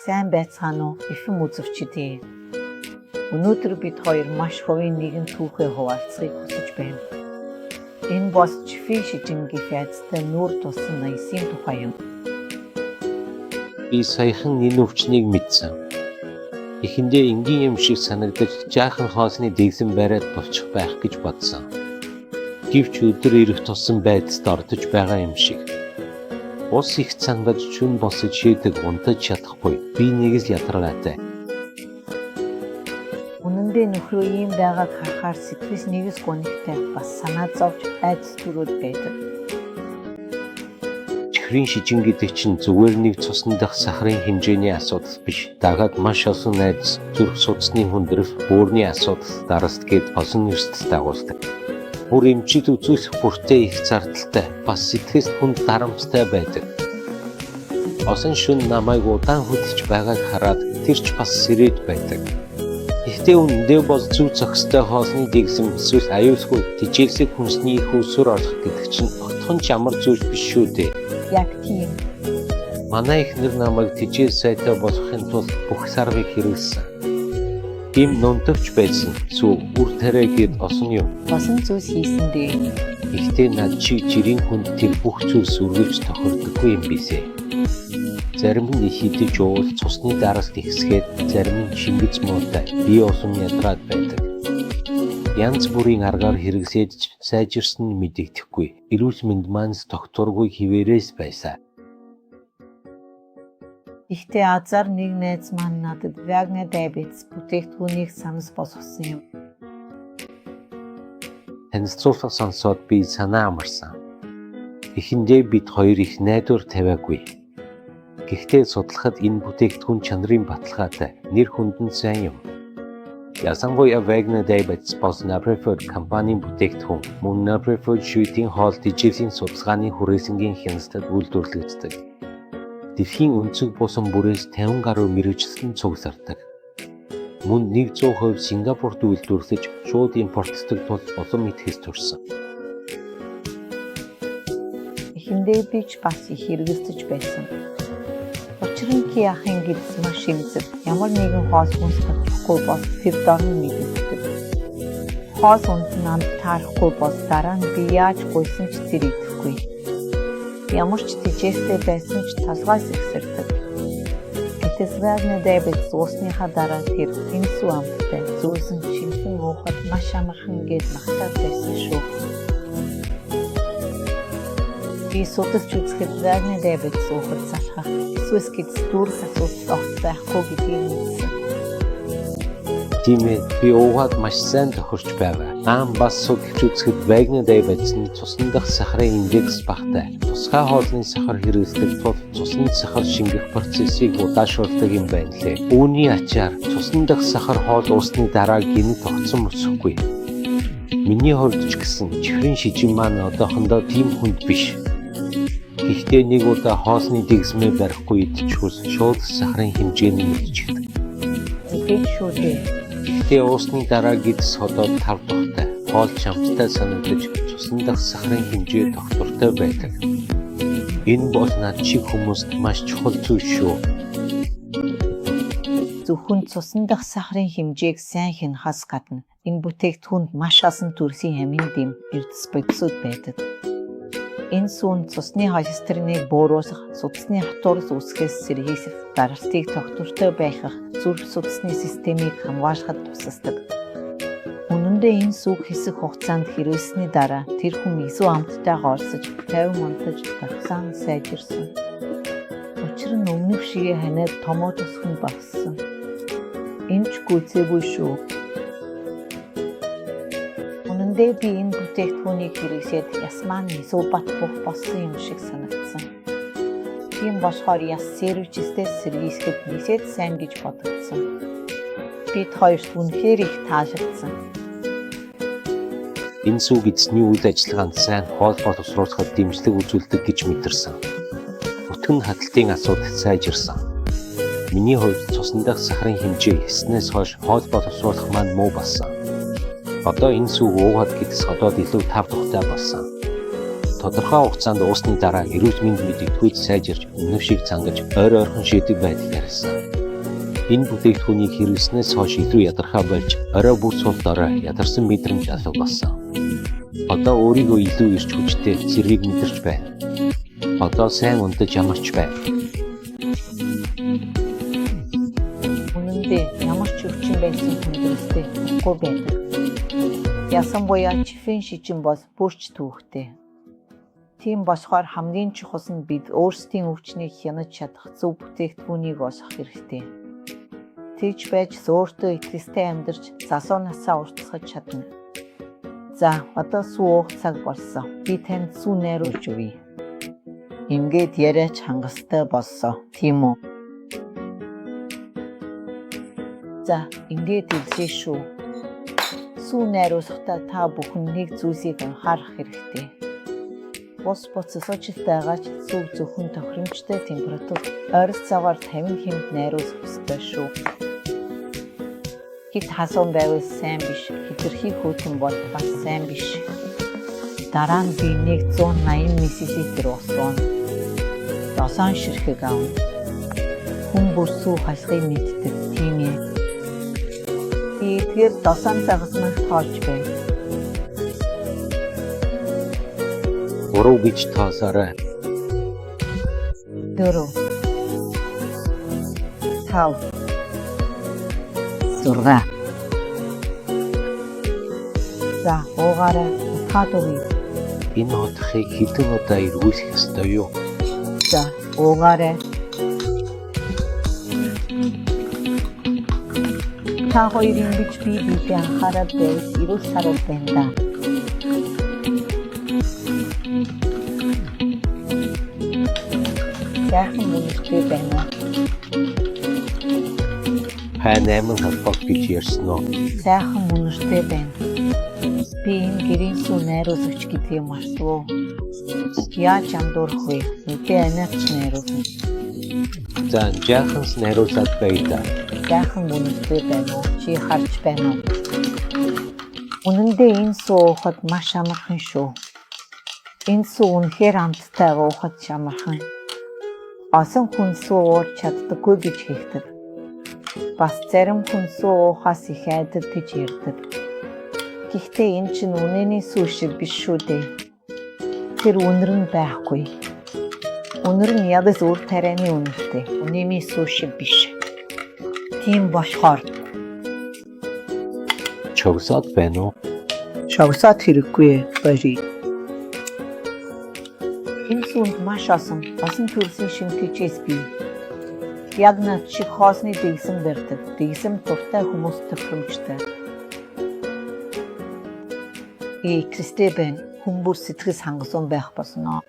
Сайн байцгаана уу? Ихэн үзэгчдээ. Өнөөдөр бид хоёр маш хувийн нэгэн түүхээ хуваалцахыг хүсэж байна. Энэ бас чихвийн шижингийн фязтай нүүр тулсан ноёсын тухай юм. Би саяхан энэ өвчнийг мэдсэн. Эхэндээ энгийн юм шиг санагдаж жаахан хоосны дэгсэн бариад болчих байх гэж бодсон. Гэвч өдөр ирэх тусам байдалд ордож байгаа юм шиг. Ус их цангаж шүн босож шийдэг унтаж чадахгүй. Би нэг л ядаргаатай. Үнэндээ нөхрөө ийм байгааг харахаар сэтгэлс нэгс гонхтой бас санаа зовж айдас төрөөд байдаг. Чихрийн шижин гэдэг чинь зүгээр нэг цусны дах сахарын хэмжээний асуудал биш. Дагаад маш олон айдас, зүрх судасны хүндрэл, бөөрийн асуудал, даралт гээд олон эрсдэл дагуулдаг. Бүр эмчид үзүүлэх бүртээ их зардалтай, бас сэтгэл хүнд дарамттай байдаг. Осон шүн намайг удаан хөдөлж байгааг хараад тэр ч бас сэрээд байдаг. Гэхдээ үнэндээ бол зүв зохистой хоолны дэгсэм эсвэл аюулгүй тэжээлсэг хүнсний их өсвөр орох гэдэг чинь огтхон ч ямар зүйл биш шүү дээ. Яг тийм. Манай эхнэр намайг тэжээл сайтай болгохын тулд бүх сарвыг хэрэглэсэн. Им нунтагч байсан сүү үр тариагээд осон юм. Басан зүйлс хийсэн дээ. Гэхдээ над чи жирийн хүнд тэр бүх зүйлс үргэлж тохирдоггүй юм бисээ. Зарим нь хидэж уул цусны даралт ихсгээд зарим нь шингэц муутай бие усам ядраад байдаг. Янз бүрийн аргаар хэрэглээд сайжирсан нь мэдэгдэхгүй. Эрүүл мэнд маань тогтворгүй хിവэрээс байсан. Ихтэй азар нэг найз маань надад Вагнер Дайбетс бүтээгдэхүүнийг санал болгосон юм. Танилцуулга сонсоод би санаа амарсан. Эхэндээ бид хоёр их найдвар тавиагүй. Гэхдээ судлахад энэ бүтээгдэхүүн чанарын баталгаатай, нэр хүндэн сайн юм. Ясангуяа Вагнер Дайбетс болон Napreford компанийн бүтээгдэхүүн мөн Napreford шүйтийн хоол тэжээлийн судалгааны хүрээсэнгийн хяналтад үйлдвэрлэгддэг. Дэлхийн өнцөг бусан бүрээс 50 гаруй мэргэжлэн цуглардаг. Мөн 100% Сингапурт үйлдвэрлэж шууд импортлдог тул улам итгэж турсан. Эхэндээ би ч бас их хэрэгэлцэж байсан. Учир нь ки ахын гэдс маш шимзэг. Ямар нэгэн хоол хүнс татахгүй бол тэр дорн мэддэг. Хоол хүнс намд таарахгүй бол дараа нь би яаж гуйсан ч тэр идэхгүй. Ямар ч тэжээстэй байсан ч толгойс ихсэрдэг. Гэтэл Вагнер Дайбетс уусныхаа дараа тэр энэсүү амттай зөөсөн шинхэн уухад маш амархан гээд магтаад байсан шүү. Би судалж үзэхэд Вагнер Дайбетс уухад салхах эсвэл гэд дүүрэх асуудал огт байхгүй гэдгийг мэдсэн. Тийм ээ, би уугаад маш сайн тохирч байгаа. Бас судалж үзэхэд Вагнер Дайбетсны цусны дах сахарын индекс багатай. Тусгай хоолны сахар хэрэглэдэг тул цусны сахар шингэх процессыг удаашруулдаг юм байна лээ. Үүний ачаар цусны дах сахар хоол уусны дараа гинэ тогтсон мөсөхгүй. Миний хувьд ч гэсэн чихрийн шижин маань одоохондоо тийм хүнд биш. Гэхдээ нэг удаа хоолны дэгсмээ барихгүй идчихвэл шууд сахарын хэмжээний мэдчихдэг. Тэгэж шүү дээ. Гэхдээ уусны дараа гидс ходоод тав тухтай, хоол чамцтай санагдаж цусны дах сахарын хэмжээ тогтвортой байдаг. Энэ бол над шиг хүмүүст маш чухал зүйл шүү. Зөвхөн цусны дах сахарын хэмжээг сайн хянахаас гадна энэ бүтээгдэхүүнд маш олон төрлийн амин дэм эрдэс бодисууд байдаг. Энэ сүүн цусны холестериныг бууруулах, судасны хатуурс үүсгэхээс сэргийлэх, даралтыг тогтвортой байхах, зүрх судасны системийг хамгаалахад тусалдаг. Үнэндээ энэ сүүг хэсэг хугацаанд хэрэглэсний дараа тэр хүн эсүү амттайгаа орсож 50 унтаж давсан сайжирсан. Учир нь өмнөх шигээ ханиад томоо тусхан болсон. Энэ ч гүйцээгүй шүү. Үнэндээ би энэ бүтээгдэхүүнийг хэрэглээд яс маань эсүү бат бох болсон юм шиг санагдсан. Тийм болохоор яс сервичтэй сэргийлэхэд нисээд сайн гэж бодогдсон. Бид хоёрт үнэхээр их таалагдсан. Энэ сүүг эзний үйл ажиллагаанд сайн хоол боловсруулахад дэмжлэг үзүүлдэг гэж мэдэрсэн. Өтгөн хадалтын асуудал сайжирсан. Миний хувьд цусны дах сахарын хэмжээ эснээс хойш хоол боловсруулах маань муу болсон. Одоо энэ сүүг уугаад гэдс ходоод илүү тав тухтай болсон. Тодорхой хугацаанд уусны дараа эрүүл мэнд мэдэгдэхүйд сайжирч, өмнөх шиг цангаж, ойр ойрхон шийдэг байдал ярьсан. Энэ бүтээгдэхүүнийг хэрэглэснээс хойш илүү ядаргаа болж орой бүр сул дорой ядарсан мэдрэмж алга болсон. Одоо өөрийгөө илүү ирч хүчтэй зэргийг мэдэрч байна. Одоо сайн унтаж ямарч байна. Үнэндээ ямар ч өвчин байсан хүндрэлтэй үгүй байдаг. Ясан буяа чихэн шижин бол бүрч түүхтэй. Тийм болохоор хамгийн чухал нь бид өөрсдийн өвчнийг хянаж чадах зөв бүтээгдэхүүнийг олох хэрэгтэй. Тэгж байж өөртөө итгэлтэй амьдарч залуу насаа уртасгаж чадна. За, одоо сүү уух цаг болсон. Би танд сүү найруулж өгье. Ингээд яриач хангастай болсон. Тийм үү? За, ингээд хэлсэн шүү. Сүү найруулахдаа та бүхэн нэг зүйлсийг анхаарах хэрэгтэй. Бус цэцэлтэйгаач сүү зөвхөн тохиромжтой температур ойролцоогоор 50 хэмт найруулах ёстой шүү. Хит хасуун байвал сайн биш, хэтэрхий хөтөн бол бас сайн биш. Дараа нь би нэг 180 мл усан. 7 ширхэг авна. Хүн бүр сүү хасахыг мэддэг тийм ээ. Би тэгэхээр 7 цагаас мөн тоолж байна. 3 гэж тоосоорой. 4 5 6 За, уугаараа утгаад өгье. Энэ утгыг хэдэн удаа эргүүлэх ёстой юу? За, уугаараа. Та хоёрын бич биеийг анхаарал тавьж ирүүл саруул байна да. Яахан мөнхтэй байна. Хань 8 халбаг гэж ярьсан уу? Сайхан мөнхтэй байна. Би энэ гэрийн сүү найруулагч гэдгийг мартав. Яаж андуурах вэ? Мэдээ анаач найруулна. За, жаханс найруулад байда. Яахан мөнхтэй байна уу? Чи харж байна уу? Үнэндээ энэ сүү уухад маш амархан шүү. Энэ сүү үнэхээр амттай уухад амархан. Олон хүн сүү ууж чаддаггүй гэж хэлдэг. Бас зарим хүн сүү уухаас их айдаг гэж ярьдаг. Гэхдээ энэ чинь үнэний сүү шиг биш шүү дээ. Тэр үнэр нь байхгүй. Үнэр нь ядаж үр тарианы үнэртэй. Үнэний сүү шиг биш. Тийм болохоор Чогсоод байна уу? шогсоод хэрэггүй бari. Энэ сүүнд маш олон төрлийн шингэжээс бий. Яг над шиг хоосны дэгсэн барьдаг. Дэгсэн дуртай хүмүүс тохиромжтой. Кристебен хүн бүр сэтгэл хангасан байх болно.